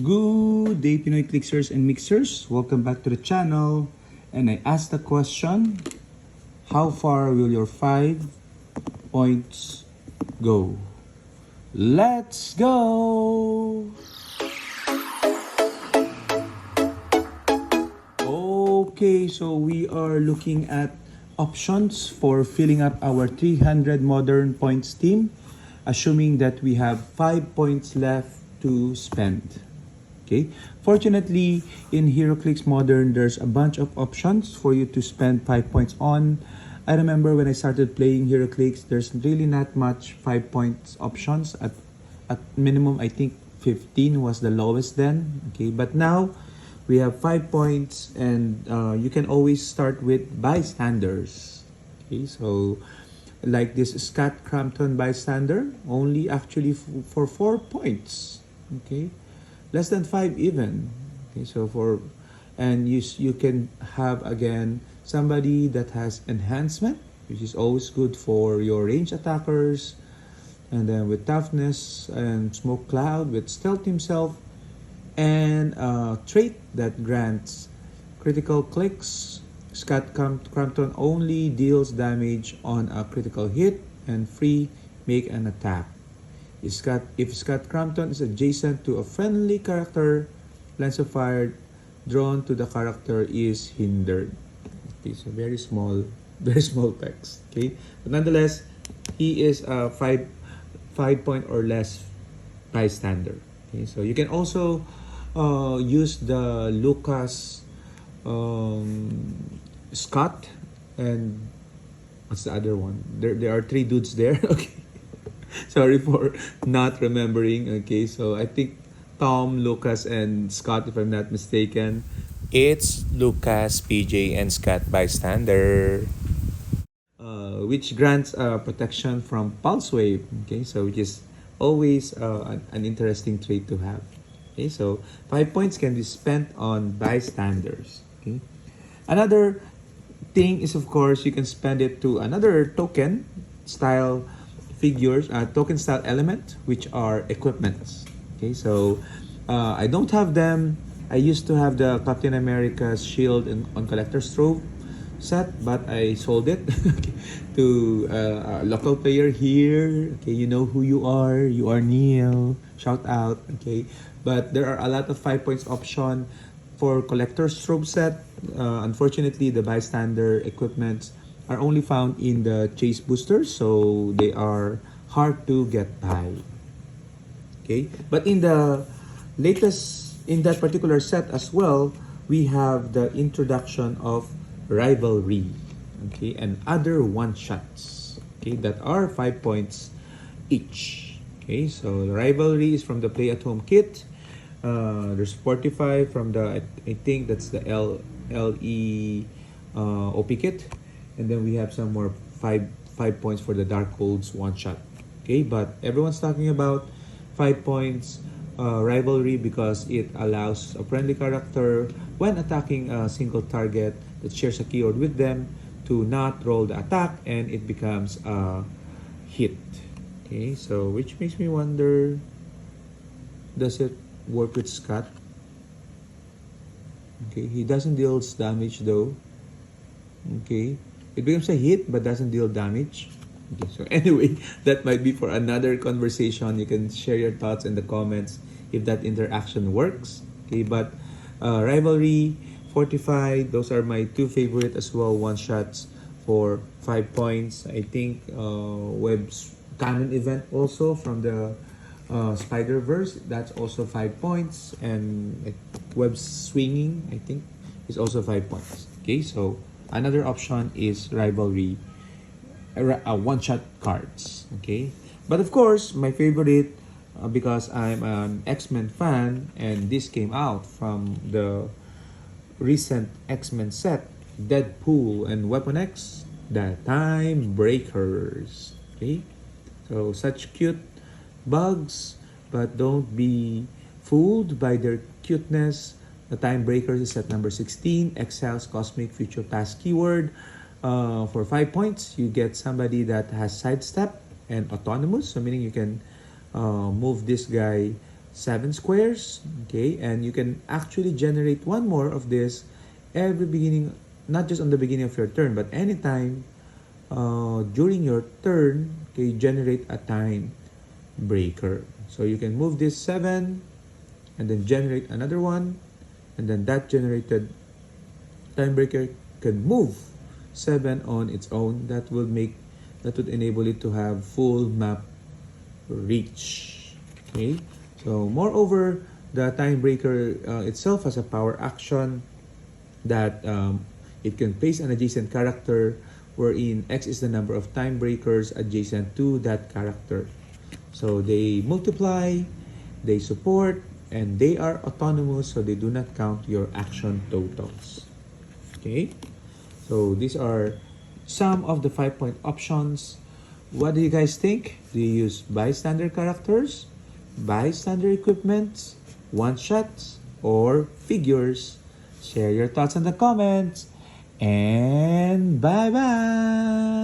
Good day, Pinoy Clixers and Mixers. Welcome back to the channel. And I asked the question, how far will your 5 points go? Let's go! Okay, so we are looking at options for filling up our 300 modern points team, assuming that we have 5 points left to spend. Okay. Fortunately, in Heroclix Modern, there's a bunch of options for you to spend 5 points on. I remember when I started playing Heroclix, there's really not much 5 points options. At minimum, I think 15 was the lowest then. Okay, but now we have 5 points, and you can always start with bystanders. Okay, so like this Scott Crampton bystander, only actually for 4 points. Okay, less than 5 even. Okay, so and you can have again somebody that has enhancement, which is always good for your range attackers, and then with toughness and smoke cloud with stealth himself, and a trait that grants critical clicks. Scott Crampton only deals damage on a critical hit and free make an attack. If Scott Crampton is adjacent to a friendly character, lines of fire drawn to the character is hindered. Okay, so very small, very small text. Okay, but nonetheless, he is a 5 point or less bystander. Okay, so you can also use the Lucas Scott, and what's the other one? There are 3 dudes there. Okay. Sorry for not remembering. Okay, so I think Tom, Lucas, and Scott, if I'm not mistaken. It's Lucas, PJ, and Scott Bystander. Which grants protection from pulse wave. Okay, so which is always an interesting trait to have. Okay, so 5 points can be spent on bystanders. Okay, another thing is, of course, you can spend it to another token style figures, token style element, which are equipments. Okay, so I don't have them. I used to have the Captain America's shield on collector strobe set, but I sold it to a local player here. Okay, you know who you are. You are Neil. Shout out. Okay, but there are a lot of 5 points option for collector strobe set. Unfortunately, the bystander equipments are only found in the chase boosters, so they are hard to get by. Okay, but in the latest, in that particular set as well, we have the introduction of rivalry, okay, and other one shots, okay, that are 5 points each. Okay, so the rivalry is from the play at home kit. There's 45 from the, I think that's the LE OP kit. And then we have some more 5 points for the Dark Holds one shot. Okay, but everyone's talking about 5 points rivalry because it allows a friendly character when attacking a single target that shares a keyword with them to not roll the attack, and it becomes a hit. Okay, so which makes me wonder, does it work with Scott? Okay, he doesn't deal damage though. Okay, it becomes a hit but doesn't deal damage. Okay, so anyway, that might be for another conversation. You can share your thoughts in the comments if that interaction works. Okay, but rivalry, fortified, those are my 2 favorite as well. One shots for 5 points. I think Web's canon event also from the Spider-Verse, that's also 5 points, and Web's swinging, I think, is also 5 points. Okay, so another option is rivalry, one-shot cards. Okay, but of course, my favorite, because I'm an X-Men fan, and this came out from the recent X-Men set, Deadpool and Weapon X, the Time Breakers. Okay, so such cute bugs, but don't be fooled by their cuteness. The Time Breakers is at number 16. Exiles Cosmic Future Past keyword. For 5 points, you get somebody that has sidestep and autonomous, so meaning you can move this guy 7 squares. Okay, and you can actually generate one more of this every beginning, not just on the beginning of your turn, but anytime during your turn. Okay, generate a time breaker. So you can move this 7 and then generate another one, and then that generated time breaker can move 7 on its own. That would enable it to have full map reach. Okay, so moreover, the time breaker itself has a power action that it can place an adjacent character, wherein X is the number of time breakers adjacent to that character. So they multiply, they support, and they are autonomous, so they do not count your action totals. Okay, so these are some of the 5-point options. What do you guys think? Do you use bystander characters, bystander equipment, one shots, or figures? Share your thoughts in the comments. And bye bye!